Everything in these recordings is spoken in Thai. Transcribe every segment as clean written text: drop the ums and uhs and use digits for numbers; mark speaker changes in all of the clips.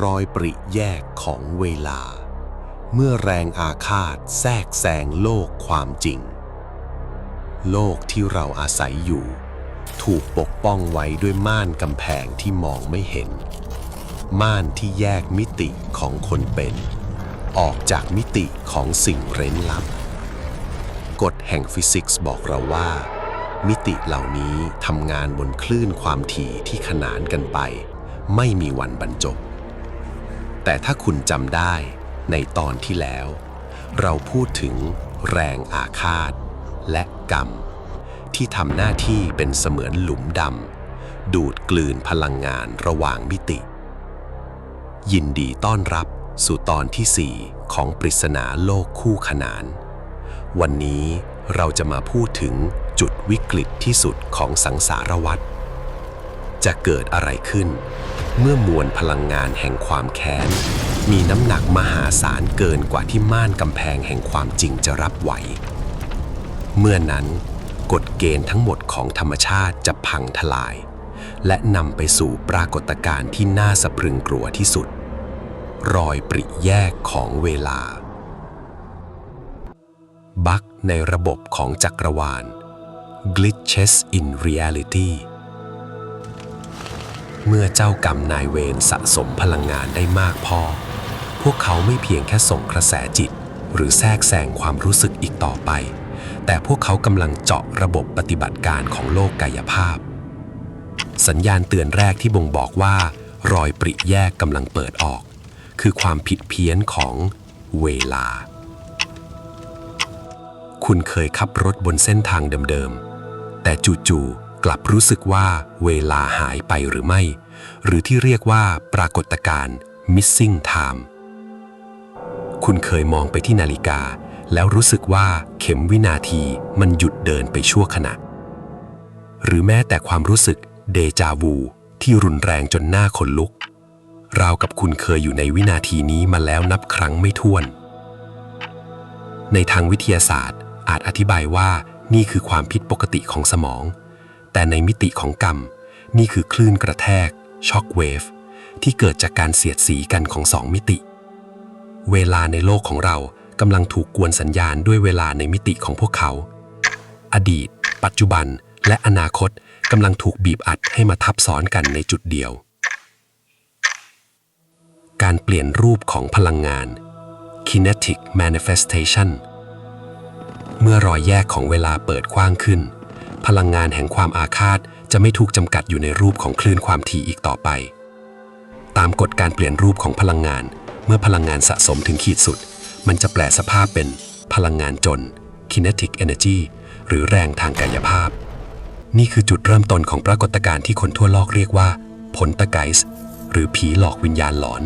Speaker 1: รอยปริแยกของเวลาเมื่อแรงอาฆาตแทรกแซงโลกความจริงโลกที่เราอาศัยอยู่ถูกปกป้องไว้ด้วยม่านกำแพงที่มองไม่เห็นม่านที่แยกมิติของคนเป็นออกจากมิติของสิ่งเร้นลับกฎแห่งฟิสิกส์บอกเราว่ามิติเหล่านี้ทำงานบนคลื่นความถี่ที่ขนานกันไปไม่มีวันบรรจบแต่ถ้าคุณจำได้ในตอนที่แล้วเราพูดถึงแรงอาฆาตและกรรมที่ทำหน้าที่เป็นเสมือนหลุมดำดูดกลืนพลังงานระหว่างมิติยินดีต้อนรับสู่ตอนที่ 4ของปริศนาโลกคู่ขนานวันนี้เราจะมาพูดถึงจุดวิกฤตที่สุดของสังสารวัฏจะเกิดอะไรขึ้นเมื่อมวลพลังงานแห่งความแค้นมีน้ำหนักมหาศาลเกินกว่าที่ม่านกำแพงแห่งความจริงจะรับไหวเมื่อนั้นกฎเกณฑ์ทั้งหมดของธรรมชาติจะพังทลายและนำไปสู่ปรากฏการณ์ที่น่าสะพรึงกลัวที่สุดรอยปริแยกของเวลาบั๊กในระบบของจักรวาล Glitches in reality เมื่อเจ้ากรรมนายเวรสะสมพลังงานได้มากพอพวกเขาไม่เพียงแค่ส่งกระแสจิตหรือแทรกแซงความรู้สึกอีกต่อไปแต่พวกเขากำลังเจาะระบบปฏิบัติการของโลกกายภาพสัญญาณเตือนแรกที่บ่งบอกว่ารอยปริแยกกำลังเปิดออกคือความผิดเพี้ยนของเวลาคุณเคยขับรถบนเส้นทางเดิมๆแต่จู่ๆกลับรู้สึกว่าเวลาหายไปหรือไม่หรือที่เรียกว่าปรากฏการณ์ missing time คุณเคยมองไปที่นาฬิกาแล้วรู้สึกว่าเข็มวินาทีมันหยุดเดินไปชั่วขณะหรือแม้แต่ความรู้สึกเดจาวูที่รุนแรงจนหน้าขนลุกราวกับคุณเคยอยู่ในวินาทีนี้มาแล้วนับครั้งไม่ถ้วนในทางวิทยาศาสตร์อาจอธิบายว่านี่คือความผิดปกติของสมองแต่ในมิติของกรรมนี่คือคลื่นกระแทกช็อคเวฟที่เกิดจากการเสียดสีกันของ2มิติเวลาในโลกของเรากำลังถูกกวนสัญญาณด้วยเวลาในมิติของพวกเขาอดีตปัจจุบันและอนาคตกำลังถูกบีบอัดให้มาทับซ้อนกันในจุดเดียวการเปลี่ยนรูปของพลังงาน kinetic manifestation เมื่อรอยแยกของเวลาเปิดกว้างขึ้นพลังงานแห่งความอาฆาตจะไม่ถูกจำกัดอยู่ในรูปของคลื่นความถี่อีกต่อไปตามกฎการเปลี่ยนรูปของพลังงานเมื่อพลังงานสะสมถึงขีดสุดมันจะแปลสภาพเป็นพลังงานจน kinetic energy หรือแรงทางกายภาพนี่คือจุดเริ่มต้นของปรากฏการณ์ที่คนทั่วโลกเรียกว่าพลตไกส์หรือผีหลอกวิญญาณหลอน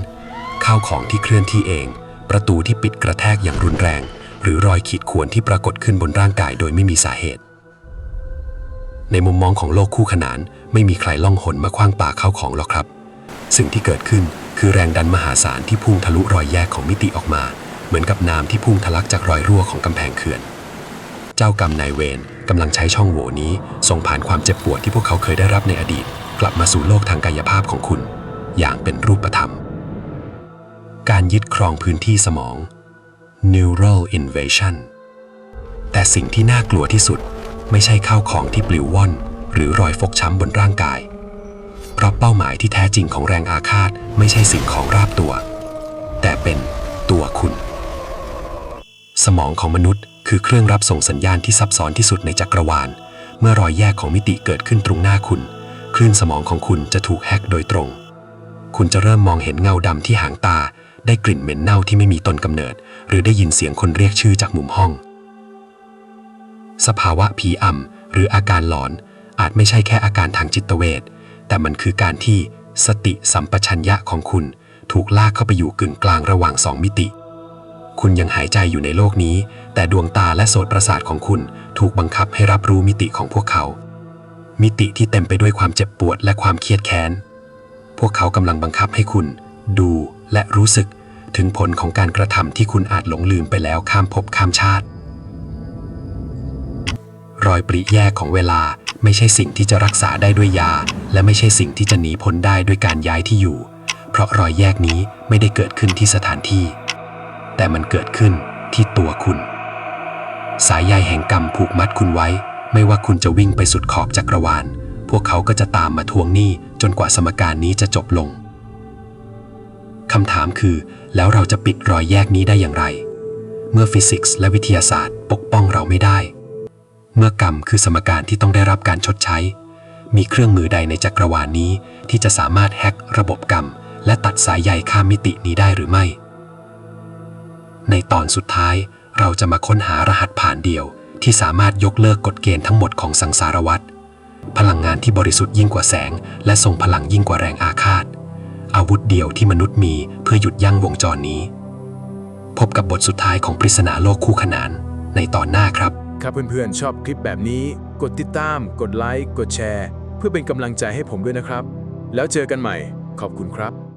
Speaker 1: ข้าวของที่เคลื่อนที่เองประตูที่ปิดกระแทกอย่างรุนแรงหรือรอยขีดข่วนที่ปรากฏขึ้นบนร่างกายโดยไม่มีสาเหตุในมุมมองของโลกคู่ขนานไม่มีใครล่องหนมาขว้างปาข้าวของหรอกครับสิ่งที่เกิดขึ้นคือแรงดันมหาศาลที่พุ่งทะลุรอยแยกของมิติออกมาเหมือนกับน้ำที่พุ่งทะลักจากรอยรั่วของกำแพงเขื่อนเจ้ากรรมนายเวรกำลังใช้ช่องโหว่นี้ส่งผ่านความเจ็บปวดที่พวกเขาเคยได้รับในอดีตกลับมาสู่โลกทางกายภาพของคุณอย่างเป็นรูปธรรมการยึดครองพื้นที่สมอง neural invasion แต่สิ่งที่น่ากลัวที่สุดไม่ใช่ข้าวของที่ปลิวว่อนหรือรอยฟกช้ำบนร่างกายเพราะเป้าหมายที่แท้จริงของแรงอาฆาตไม่ใช่สิ่งของราบตัวแต่เป็นตัวคุณสมองของมนุษย์คือเครื่องรับส่งสัญญาณที่ซับซ้อนที่สุดในจักรวาลเมื่อรอยแยกของมิติเกิดขึ้นตรงหน้าคุณคลื่นสมองของคุณจะถูกแฮกโดยตรงคุณจะเริ่มมองเห็นเงาดำที่หางตาได้กลิ่นเหม็นเน่าที่ไม่มีต้นกำเนิดหรือได้ยินเสียงคนเรียกชื่อจากมุมห้องสภาวะผีอำหรืออาการหลอนอาจไม่ใช่แค่อาการทางจิตเวชแต่มันคือการที่สติสัมปชัญญะของคุณถูกลากเข้าไปอยู่กึ่งกลางระหว่าง2มิติคุณยังหายใจอยู่ในโลกนี้แต่ดวงตาและโสตประสาทของคุณถูกบังคับให้รับรู้มิติของพวกเขามิติที่เต็มไปด้วยความเจ็บปวดและความเครียดแค้นพวกเขากำลังบังคับให้คุณดูและรู้สึกถึงผลของการกระทำที่คุณอาจหลงลืมไปแล้วข้ามภพข้ามชาติรอยปริแยกของเวลาไม่ใช่สิ่งที่จะรักษาได้ด้วยยาและไม่ใช่สิ่งที่จะหนีพ้นได้ด้วยการย้ายที่อยู่ เพราะรอยแยกนี้ไม่ได้เกิดขึ้นที่สถานที่แต่มันเกิดขึ้นที่ตัวคุณสายใยแห่งกรรมผูกมัดคุณไว้ไม่ว่าคุณจะวิ่งไปสุดขอบจักรวาลพวกเขาก็จะตามมาทวงหนี้จนกว่าสมการนี้จะจบลงคำถามคือแล้วเราจะปิดรอยแยกนี้ได้อย่างไรเมื่อฟิสิกส์และวิทยาศาสตร์ปกป้องเราไม่ได้เมื่อกรรมคือสมการที่ต้องได้รับการชดใช้มีเครื่องมือใดในจักรวาลนี้ที่จะสามารถแฮ็กระบบกรรมและตัดสายใยข้ามมิตินี้ได้หรือไม่ในตอนสุดท้ายเราจะมาค้นหารหัสผ่านเดียวที่สามารถยกเลิกกฎเกณฑ์ทั้งหมดของสังสารวัฏพลังงานที่บริสุทธิ์ยิ่งกว่าแสงและทรงพลังยิ่งกว่าแรงอาฆาตอาวุธเดียวที่มนุษย์มีเพื่อหยุดยั้งวงจรนี้พบกับบทสุดท้ายของปริศนาโลกคู่ขนานในตอนหน้าครับ
Speaker 2: ครับเพื่อนๆชอบคลิปแบบนี้กดติดตามกดไลค์กดแชร์เพื่อเป็นกำลังใจให้ผมด้วยนะครับแล้วเจอกันใหม่ขอบคุณครับ